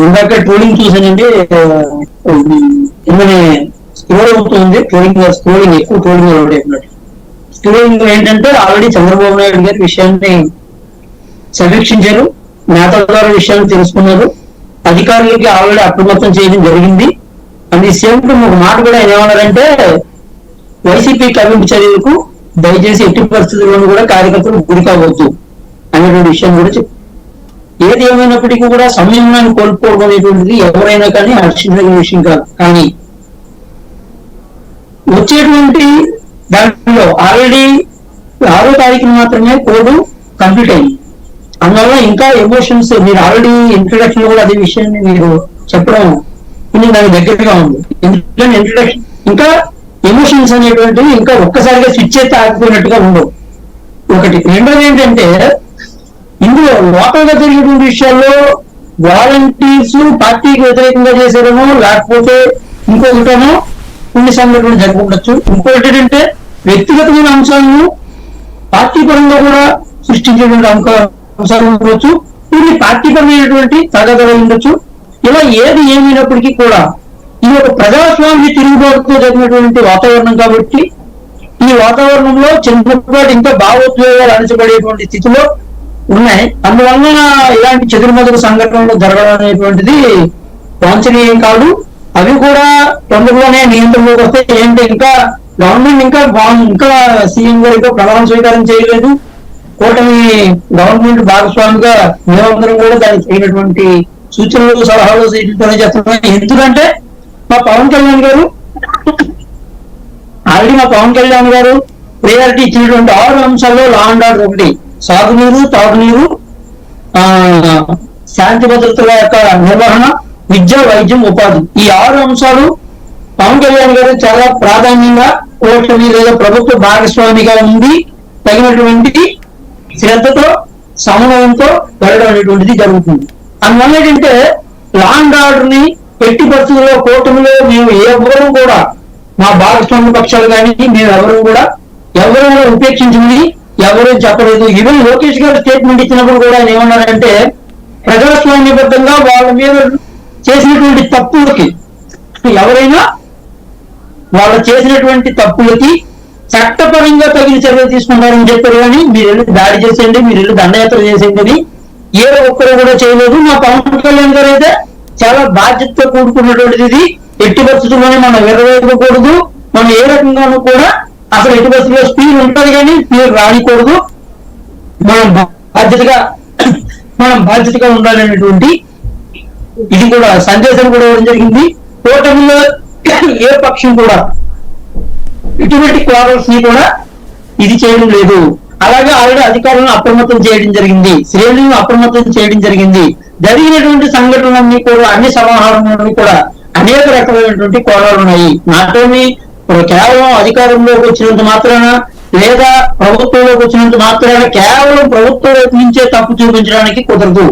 ఇందాక ట్రోలింగ్ చూసానండి. ఏమైనా స్క్రోల్ అవుతుంది, స్క్రోలింగ్ ఎక్కువ ట్రోలింగ్ అవుతున్నట్టు. స్క్రోలింగ్ ఏంటంటే ఆల్రెడీ చంద్రబాబు నాయుడు గారి విషయాన్ని సమీక్షించారు, నేతల ద్వారా విషయాన్ని తెలుసుకున్నారు, అధికారులకి ఆల్రెడీ అప్రమత్తం చేయడం జరిగింది. అండ్ ఈ సేమ్ టైం ఒక మాట కూడా ఏమన్నారంటే, వైసీపీ కవింపు చర్యలకు దయచేసి ఎట్టి పరిస్థితుల్లోనూ కూడా కార్యకర్తలు గురి కావద్దు అనేటువంటి విషయం కూడా చెప్పారు. ఏది ఏమైనప్పటికీ కూడా సంయమనాన్ని కోల్పోవడం అనేటువంటిది ఎవరైనా కానీ హర్షించదగిన విషయం కాదు. కానీ వచ్చేటువంటి దాంట్లో ఆల్రెడీ 6వ తారీఖున మాత్రమే కోడ్ కంప్లీట్ అయింది. అందువల్ల ఇంకా ఎమోషన్స్, మీరు ఆల్రెడీ ఇంట్రడక్షన్ కూడా అదే విషయాన్ని మీరు చెప్పడం కొంచెం దానికి దగ్గరగా ఉంది. ఎందుకంటే ఇంట్రడక్షన్ ఇంకా ఎమోషన్స్ అనేటువంటివి ఇంకా ఒక్కసారిగా స్విచ్ అయితే ఆగిపోయినట్టుగా ఉండవు. ఒకటి. రెండోది ఏంటంటే, ఇందులో లోకల్ గా జరిగేటువంటి విషయాల్లో వాలంటీర్స్ పార్టీకి వ్యతిరేకంగా చేసేదేమో, లేకపోతే ఇంకొకటేమో కొన్ని సంఘటనలు జరుగుండొచ్చు. ఇంకొకటి ఏంటంటే, వ్యక్తిగతమైన అంశాలను పార్టీ పరంగా కూడా సృష్టించేటువంటి అంశాలు ఉండొచ్చు, కొన్ని పార్టీ పరమైనటువంటి తగాదాలు ఉండొచ్చు. ఇలా ఏది ఏమైనప్పటికీ కూడా ఇది ఒక ప్రజాస్వామ్య తిరుగుబాటుతో జరిగినటువంటి వాతావరణం కాబట్టి, ఈ వాతావరణంలో చంద్రబాబు ఇంకా భావోద్వేగాలు అణచబడేటువంటి స్థితిలో ఉన్నాయి. అందువల్ల ఇలాంటి చెదురుమదురు సంఘటనలు జరగడం అనేటువంటిది వాంఛనీయం కాదు. అవి కూడా తొందరలోనే నియంత్రణలోకి వస్తే. ఏంటి, ఇంకా గవర్నమెంట్ ఇంకా సీఎం గారు ఇంకా ప్రమాణ స్వీకారం చేయలేదు. కూటమి గవర్నమెంట్ భాగస్వామిగా మేమందరం కూడా దానికి తగినటువంటి సూచనలు, సలహాలు సీట్లతోనే చేస్తున్నాం. ఎందుకంటే మా పవన్ కళ్యాణ్ గారు ప్రయారిటీ ఇచ్చినటువంటి 6 అంశాల్లో లా అండ్ ఆర్డర్ ఒకటి, సాగునీరు, తాగునీరు, శాంతి భద్రతల యొక్క నిర్వహణ, విద్య, వైద్యం, ఉపాధి. ఈ 6 అంశాలు పవన్ కళ్యాణ్ గారు చాలా ప్రాధాన్యంగా కూటమి లేదా ప్రభుత్వ భాగస్వామిగా ఉంది తగినటువంటి శ్రద్ధతో సమన్వయంతో వెళ్ళడం అనేటువంటిది జరుగుతుంది. అందువల్ల ఏంటంటే, లా అండ్ ఆర్డర్ ని ఎట్టి పరిస్థితుల్లో కూటమిలో మేము ఎవరు కూడా, మా భాగస్వామ్య పక్షాలు కానీ మేము ఎవరు కూడా ఉపేక్షించింది ఎవరూ చెప్పలేదు. ఈవెన్ లోకేష్ గారు స్టేట్మెంట్ ఇచ్చినప్పుడు కూడా ఆయన ఏమన్నారంటే, ప్రజాస్వామ్యబద్ధంగా వాళ్ళ మీద చేసినటువంటి తప్పులకి, ఎవరైనా వాళ్ళు చేసినటువంటి తప్పులకి చట్టపరంగా తగిన చర్యలు తీసుకుంటారని చెప్పారు. కానీ మీరు వెళ్ళి దాడి చేసేయండి, మీరు వెళ్ళి దండయాత్ర చేసేయండి అని ఏ ఒక్కరు కూడా చేయలేదు. మా పవన్ కళ్యాణ్ గారు అయితే చాలా బాధ్యతతో కూడుకున్నటువంటిది. ఇది ఎట్టి పరిస్థితుల్లోనే మనం విరవేయకూడదు, మనం ఏ రకంగానూ కూడా అసలు ఎట్టి పరిస్థితుల్లో స్పీడ్ ఉంటుంది కానీ స్పీడ్ రానికూడదు, మనం బాధ్యతగా ఉండాలనేటువంటి ఇది కూడా సందేశం కూడా ఇవ్వడం జరిగింది. కూటమిలో ఏ పక్షం కూడా ఇటువంటి క్వారల్స్ ని కూడా ఇది చేయడం లేదు. అలాగే ఆల్రెడీ అధికారులను అప్రమత్తం చేయడం జరిగింది, శ్రేణులను అప్రమత్తం చేయడం జరిగింది. జరిగినటువంటి సంఘటనలన్నీ కూడా, అన్ని సమాహారాలన్నీ కూడా అనేక రకాలైనటువంటి కోణాలు ఉన్నాయి. నాట్ ఓన్లీ కేవలం అధికారంలోకి వచ్చినంత మాత్రాన లేదా ప్రభుత్వంలోకి వచ్చినంత మాత్రాన కేవలం ప్రభుత్వం వైపు నుంచే తప్పు చూపించడానికి కుదరదు.